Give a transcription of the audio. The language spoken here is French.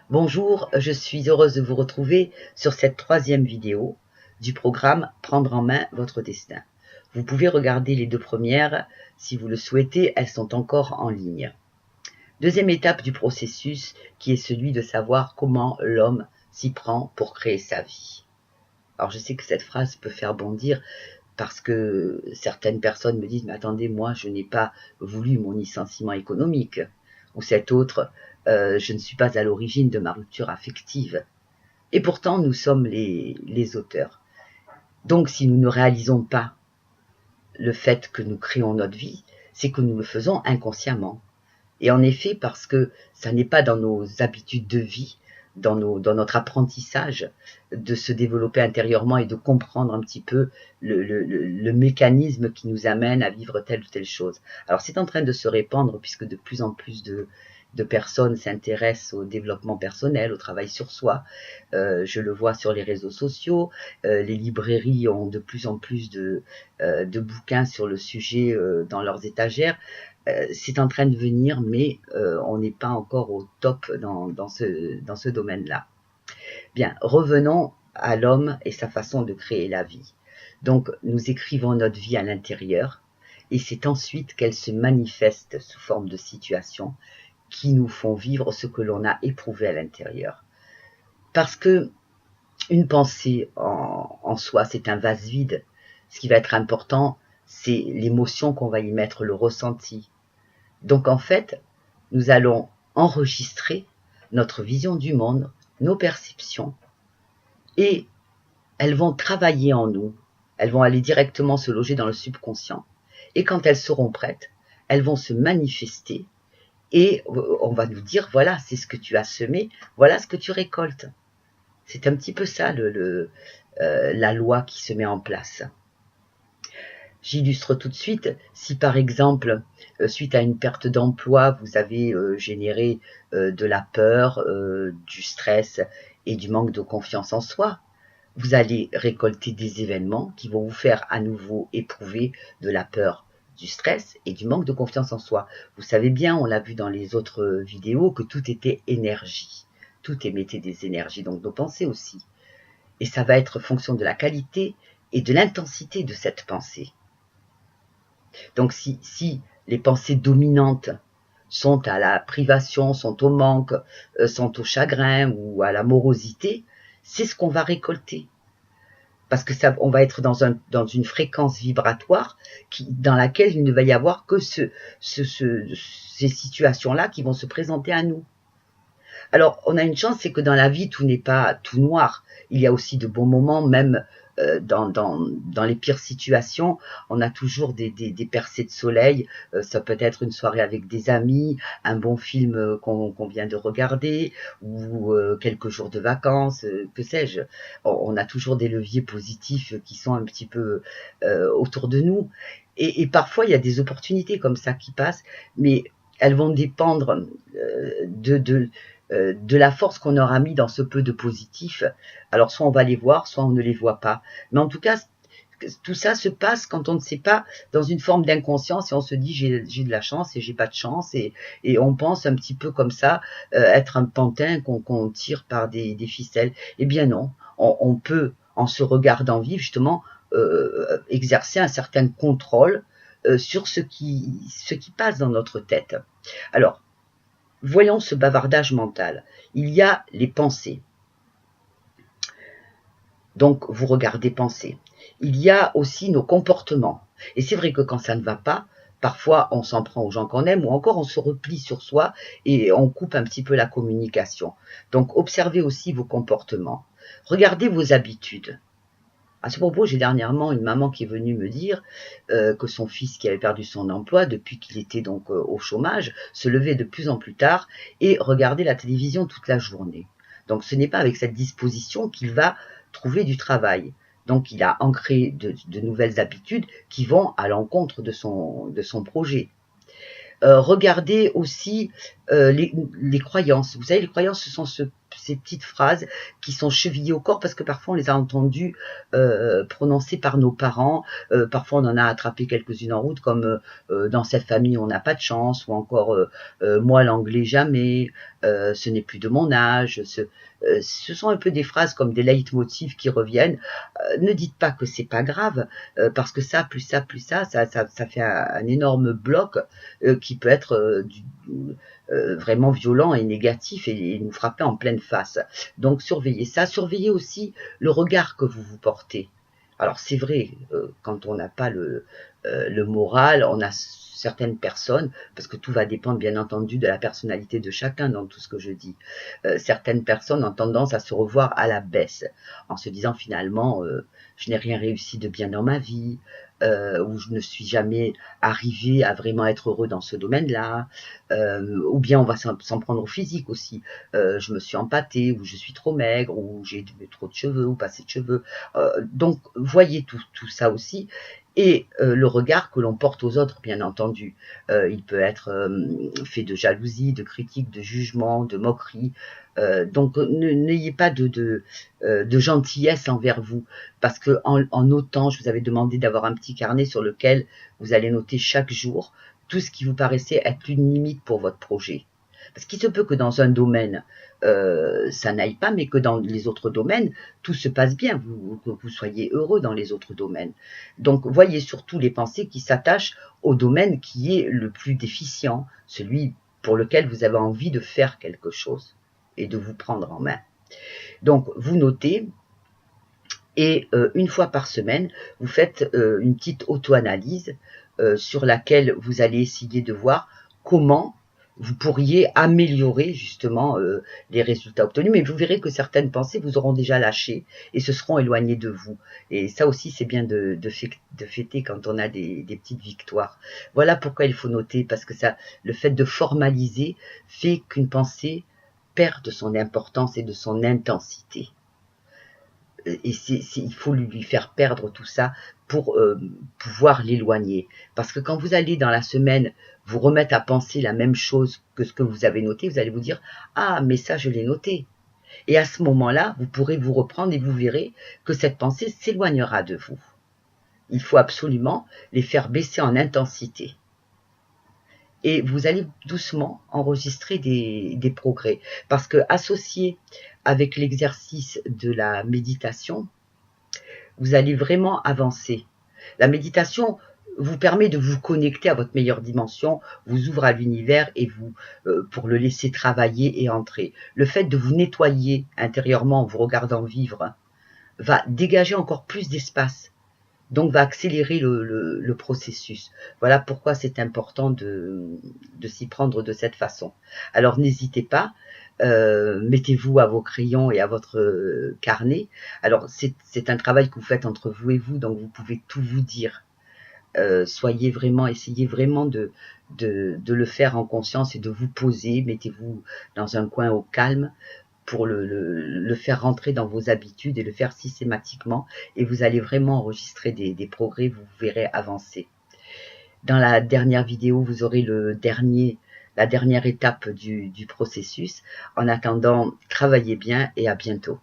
Bonjour, je suis heureuse de vous retrouver sur cette troisième vidéo du programme Prendre en main votre destin. Vous pouvez regarder les deux premières si vous le souhaitez, elles sont encore en ligne. Deuxième étape du processus qui est celui de savoir comment l'homme s'y prend pour créer sa vie. Alors je sais que cette phrase peut faire bondir parce que certaines personnes me disent « mais attendez, moi je n'ai pas voulu mon licenciement économique » ou cette autre je ne suis pas à l'origine de ma rupture affective. Et pourtant, nous sommes les auteurs. Donc, si nous ne réalisons pas le fait que nous créons notre vie, c'est que nous le faisons inconsciemment. Et en effet, parce que ça n'est pas dans nos habitudes de vie, dans notre apprentissage, de se développer intérieurement et de comprendre un petit peu le mécanisme qui nous amène à vivre telle ou telle chose. Alors, c'est en train de se répandre puisque de plus en plus de personnes s'intéressent au développement personnel, au travail sur soi. Je le vois sur les réseaux sociaux. Les librairies ont de plus en plus de bouquins sur le sujet dans leurs étagères. C'est en train de venir, mais on n'est pas encore au top dans ce domaine-là. Bien, revenons à l'homme et sa façon de créer la vie. Donc, nous écrivons notre vie à l'intérieur, et c'est ensuite qu'elle se manifeste sous forme de situations qui nous font vivre ce que l'on a éprouvé à l'intérieur. Parce que une pensée en soi, c'est un vase vide. Ce qui va être important, c'est l'émotion qu'on va y mettre, le ressenti. Donc en fait, nous allons enregistrer notre vision du monde, nos perceptions, et elles vont travailler en nous. Elles vont aller directement se loger dans le subconscient. Et quand elles seront prêtes, elles vont se manifester et on va nous dire, voilà, c'est ce que tu as semé, voilà ce que tu récoltes. C'est un petit peu ça la loi qui se met en place. J'illustre tout de suite, si par exemple, suite à une perte d'emploi, vous avez généré de la peur, du stress et du manque de confiance en soi, vous allez récolter des événements qui vont vous faire à nouveau éprouver de la peur, du stress et du manque de confiance en soi. Vous savez bien, on l'a vu dans les autres vidéos, que tout était énergie. Tout émettait des énergies, donc nos pensées aussi. Et ça va être fonction de la qualité et de l'intensité de cette pensée. Donc si les pensées dominantes sont à la privation, sont au manque, sont au chagrin ou à la morosité, c'est ce qu'on va récolter. Parce que on va être dans une fréquence vibratoire dans laquelle il ne va y avoir que ces situations-là qui vont se présenter à nous. Alors, on a une chance, c'est que dans la vie, tout n'est pas tout noir. Il y a aussi de bons moments, même dans les pires situations, on a toujours des percées de soleil. Ça peut être une soirée avec des amis, un bon film qu'on vient de regarder, ou quelques jours de vacances, que sais-je. On a toujours des leviers positifs qui sont un petit peu autour de nous. Et parfois, il y a des opportunités comme ça qui passent, mais elles vont dépendre de la force qu'on aura mis dans ce peu de positif. Alors soit on va les voir, soit on ne les voit pas. Mais en tout cas, tout ça se passe quand on ne sait pas, dans une forme d'inconscience, et on se dit j'ai de la chance et j'ai pas de chance, et on pense un petit peu comme ça, être un pantin qu'on tire par des ficelles. Eh bien non, on peut, en se regardant vivre, justement, exercer un certain contrôle sur ce qui passe dans notre tête. Alors, voyons ce bavardage mental. Il y a les pensées. Donc, vous regardez penser. Il y a aussi nos comportements. Et c'est vrai que quand ça ne va pas, parfois on s'en prend aux gens qu'on aime, ou encore on se replie sur soi et on coupe un petit peu la communication. Donc, observez aussi vos comportements. Regardez vos habitudes. À ce propos, j'ai dernièrement une maman qui est venue me dire que son fils qui avait perdu son emploi depuis qu'il était donc au chômage se levait de plus en plus tard et regardait la télévision toute la journée. Donc ce n'est pas avec cette disposition qu'il va trouver du travail. Donc il a ancré de nouvelles habitudes qui vont à l'encontre de son projet. Regardez aussi les croyances. Vous savez, les croyances, ce sont ces petites phrases qui sont chevillées au corps, parce que parfois on les a entendues prononcées par nos parents, parfois on en a attrapé quelques-unes en route, comme dans cette famille on n'a pas de chance, ou encore moi l'anglais jamais, ce n'est plus de mon âge. Ce sont un peu des phrases comme des leitmotifs qui reviennent. Ne dites pas que c'est pas grave, parce que ça, plus ça, plus ça fait un énorme bloc qui peut être vraiment violent et négatif et nous frapper en pleine face. Donc surveillez ça, surveillez aussi le regard que vous vous portez. Alors c'est vrai, quand on n'a pas le moral, on a certaines personnes, parce que tout va dépendre bien entendu de la personnalité de chacun dans tout ce que je dis, certaines personnes ont tendance à se revoir à la baisse, en se disant finalement, je n'ai rien réussi de bien dans ma vie, ou je ne suis jamais arrivé à vraiment être heureux dans ce domaine-là, ou bien on va s'en prendre au physique aussi, je me suis empâté, ou je suis trop maigre, ou j'ai trop de cheveux, ou pas assez de cheveux, donc voyez tout ça aussi, et le regard que l'on porte aux autres, bien entendu. Il peut être fait de jalousie, de critique, de jugement, de moquerie. Donc n'ayez pas de gentillesse envers vous, parce que en notant, je vous avais demandé d'avoir un petit carnet sur lequel vous allez noter chaque jour tout ce qui vous paraissait être une limite pour votre projet. Parce qu'il se peut que dans un domaine, ça n'aille pas, mais que dans les autres domaines, tout se passe bien, que vous soyez heureux dans les autres domaines. Donc, voyez surtout les pensées qui s'attachent au domaine qui est le plus déficient, celui pour lequel vous avez envie de faire quelque chose et de vous prendre en main. Donc, vous notez, et une fois par semaine, vous faites une petite auto-analyse sur laquelle vous allez essayer de voir comment vous pourriez améliorer justement les résultats obtenus, mais vous verrez que certaines pensées vous auront déjà lâché et se seront éloignées de vous. Et ça aussi, c'est bien de fêter quand on a des petites victoires. Voilà pourquoi il faut noter, parce que ça, le fait de formaliser fait qu'une pensée perd de son importance et de son intensité. Et il faut lui faire perdre tout ça pour pouvoir l'éloigner. Parce que quand vous allez dans la semaine vous remettre à penser la même chose que ce que vous avez noté, vous allez vous dire « Ah, mais ça, je l'ai noté ». Et à ce moment-là, vous pourrez vous reprendre et vous verrez que cette pensée s'éloignera de vous. Il faut absolument les faire baisser en intensité. Et vous allez doucement enregistrer des progrès. Parce que associé avec l'exercice de la méditation, vous allez vraiment avancer. La méditation vous permet de vous connecter à votre meilleure dimension, vous ouvre à l'univers et vous pour le laisser travailler et entrer. Le fait de vous nettoyer intérieurement en vous regardant vivre va dégager encore plus d'espace. Donc va accélérer le processus. Voilà pourquoi c'est important de s'y prendre de cette façon. Alors n'hésitez pas, mettez-vous à vos crayons et à votre carnet. Alors c'est un travail que vous faites entre vous et vous, donc vous pouvez tout vous dire. Essayez vraiment de le faire en conscience et de vous poser. Mettez-vous dans un coin au calme pour le faire rentrer dans vos habitudes et le faire systématiquement, et vous allez vraiment enregistrer des progrès, vous verrez avancer. Dans la dernière vidéo, vous aurez la dernière étape du processus. En attendant, travaillez bien et à bientôt.